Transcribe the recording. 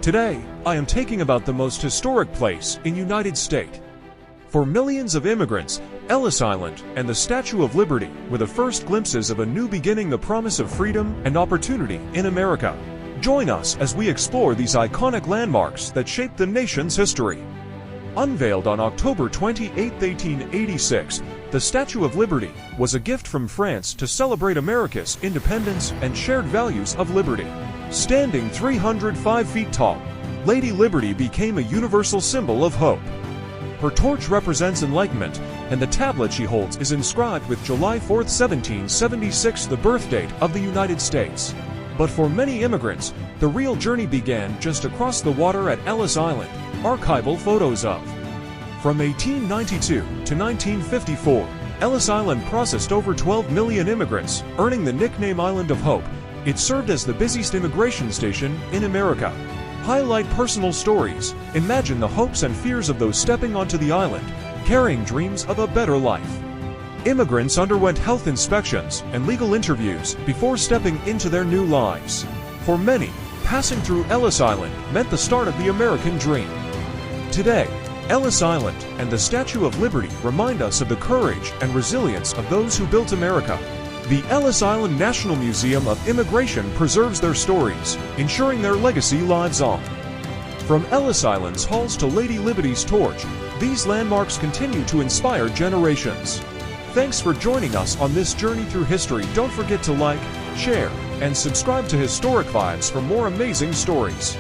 Today, I am taking about the most historic place in United States. For millions of immigrants, Ellis Island and the Statue of Liberty were the first glimpses of a new beginning, the promise of freedom and opportunity in America. Join us as we explore these iconic landmarks that shaped the nation's history. Unveiled on October 28, 1886, the Statue of Liberty was a gift from France to celebrate America's independence and shared values of liberty. Standing 305 feet tall, Lady Liberty became a universal symbol of hope. Her torch represents enlightenment, and the tablet she holds is inscribed with July 4, 1776, the birth date of the United States. But for many immigrants, the real journey began just across the water at Ellis Island. Archival photos of. From 1892 to 1954, Ellis Island processed over 12 million immigrants, earning the nickname Island of Hope. It served as the busiest immigration station in America. Highlight personal stories. Imagine the hopes and fears of those stepping onto the island, carrying dreams of a better life. Immigrants underwent health inspections and legal interviews before stepping into their new lives. For many, passing through Ellis Island meant the start of the American dream. Today, Ellis Island and the Statue of Liberty remind us of the courage and resilience of those who built America. The Ellis Island National Museum of Immigration preserves their stories, ensuring their legacy lives on. From Ellis Island's halls to Lady Liberty's torch, these landmarks continue to inspire generations. Thanks for joining us on this journey through history. Don't forget to like, share, and subscribe to Historic Vibes for more amazing stories.